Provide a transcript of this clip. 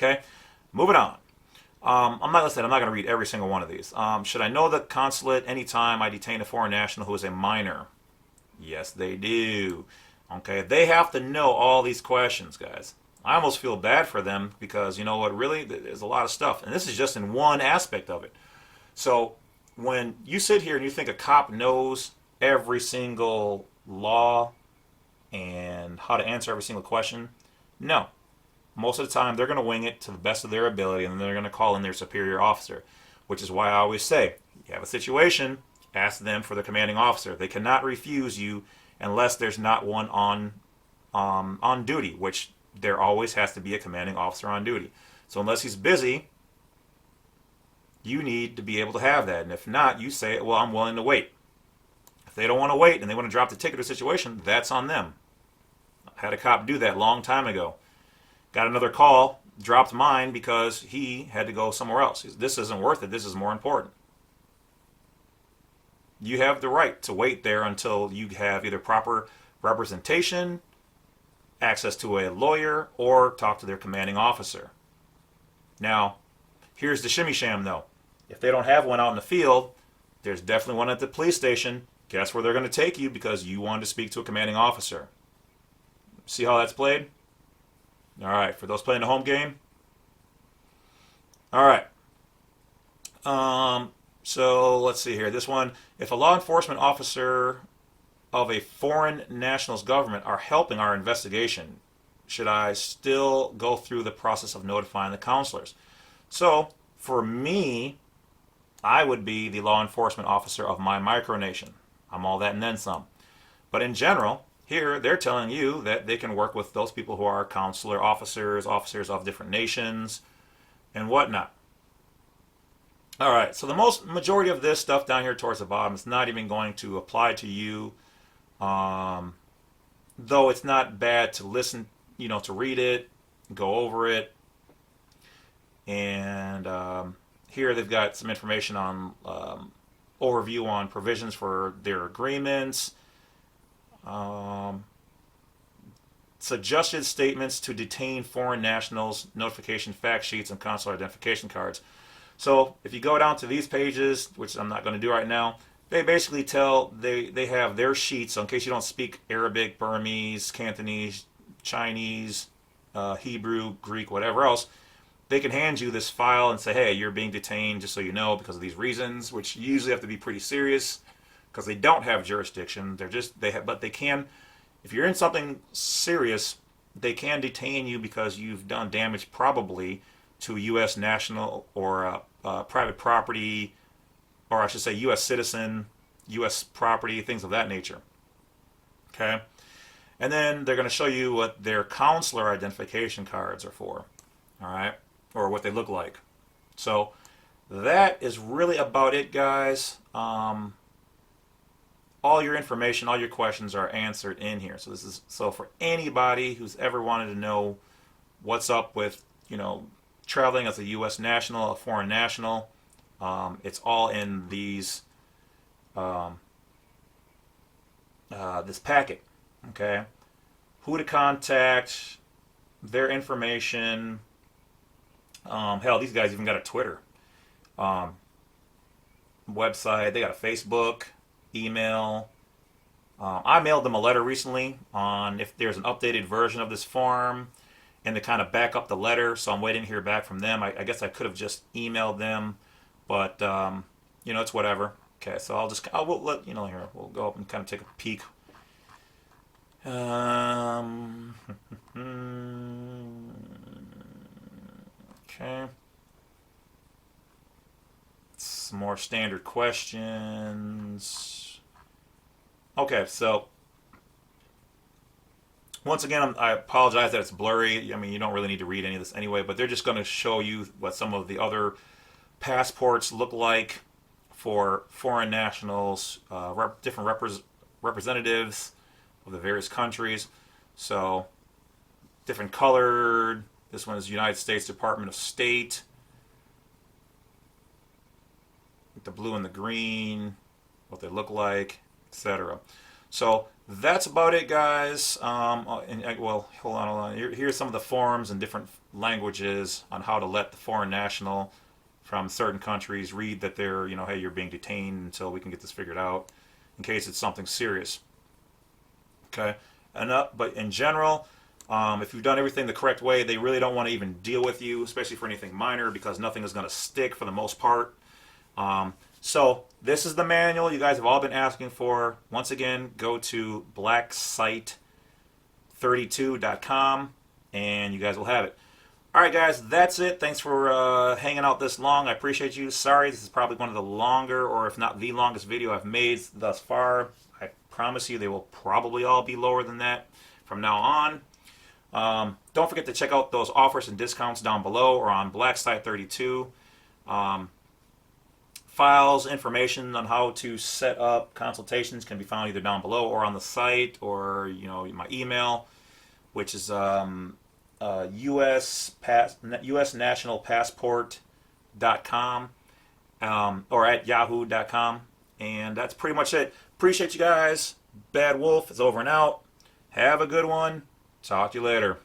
Okay, moving on. I'm not going to read every single one of these. Should I know the consulate anytime I detain a foreign national who is a minor? Yes, they do. Okay, they have to know all these questions, guys. I almost feel bad for them because you know what? Really, there's a lot of stuff, and this is just in one aspect of it. So when you sit here and you think a cop knows every single law and how to answer every single question, no. Most of the time, they're going to wing it to the best of their ability, and then they're going to call in their superior officer, which is why I always say, you have a situation, ask them for the commanding officer. They cannot refuse you unless there's not one on duty, which there always has to be a commanding officer on duty. So unless he's busy, you need to be able to have that. And if not, you say, well, I'm willing to wait. If they don't want to wait and they want to drop the ticket or situation, that's on them. I had a cop do that a long time ago. Got another call, dropped mine because he had to go somewhere else. This isn't worth it. This is more important. You have the right to wait there until you have either proper representation, access to a lawyer, or talk to their commanding officer. Now, here's the shimmy sham though. If they don't have one out in the field, there's definitely one at the police station. Guess where they're going to take you because you wanted to speak to a commanding officer. See how that's played? All right, for those playing the home game. All right. So let's see here. This one, if a law enforcement officer of a foreign national's government are helping our investigation, should I still go through the process of notifying the counselors? So for me, I would be the law enforcement officer of my micronation. I'm all that and then some. But in general, here they're telling you that they can work with those people who are consular officers, officers of different nations, and whatnot. All right, so the majority of this stuff down here towards the bottom is not even going to apply to you, though it's not bad to listen, to read it, go over it, and here they've got some information on overview on provisions for their agreements, suggested statements to detain foreign nationals, notification fact sheets, and consular identification cards. So if you go down to these pages, which I'm not going to do right now, they basically they have their sheets. So in case you don't speak Arabic, Burmese, Cantonese, Chinese, Hebrew, Greek, whatever else, they can hand you this file and say, hey, you're being detained just so you know because of these reasons, which usually have to be pretty serious because they don't have jurisdiction. But they can, if you're in something serious, they can detain you because you've done damage probably to a U.S. national or private property, or I should say U.S. citizen, U.S. property, things of that nature. Okay? And then they're going to show you what their consular identification cards are for. All right? Or what they look like. So that is really about it, guys. All your information, all your questions are answered in here. So for anybody who's ever wanted to know what's up with, traveling as a U.S. national, a foreign national, it's all in these this packet. Okay, who to contact, their information. Hell, these guys even got a Twitter website. They got a Facebook, email. I mailed them a letter recently on if there's an updated version of this form, and to kind of back up the letter. So I'm waiting to hear back from them. I guess I could have just emailed them, but it's whatever. Okay, so we'll let here. We'll go up and kind of take a peek. Okay. Some more standard questions. Okay, so once again, I apologize that it's blurry. I mean, you don't really need to read any of this anyway, but they're just going to show you what some of the other passports look like for foreign nationals, different representatives of the various countries. So, different colored. This one is United States Department of State. The blue and the green, what they look like, etc. So that's about it, guys. Well, hold on, hold on. Here's some of the forms in different languages on how to let the foreign national from certain countries read that they're, hey, you're being detained until we can get this figured out, in case it's something serious. Okay, but in general, if you've done everything the correct way, they really don't want to even deal with you, especially for anything minor, because nothing is going to stick for the most part. So this is the manual you guys have all been asking for. Once again, go to blacksite32.com and you guys will have it. All right, guys, that's it. Thanks for hanging out this long. I appreciate you. Sorry, this is probably one of the longer, or if not the longest video I've made thus far. I promise you they will probably all be lower than that from now on. Don't forget to check out those offers and discounts down below or on blacksite32. Files, information on how to set up consultations can be found either down below or on the site, or my email, which is usnationalpassport.com or at yahoo.com. And that's pretty much it. Appreciate you guys. Badwolf is over and out. Have a good one. Talk to you later.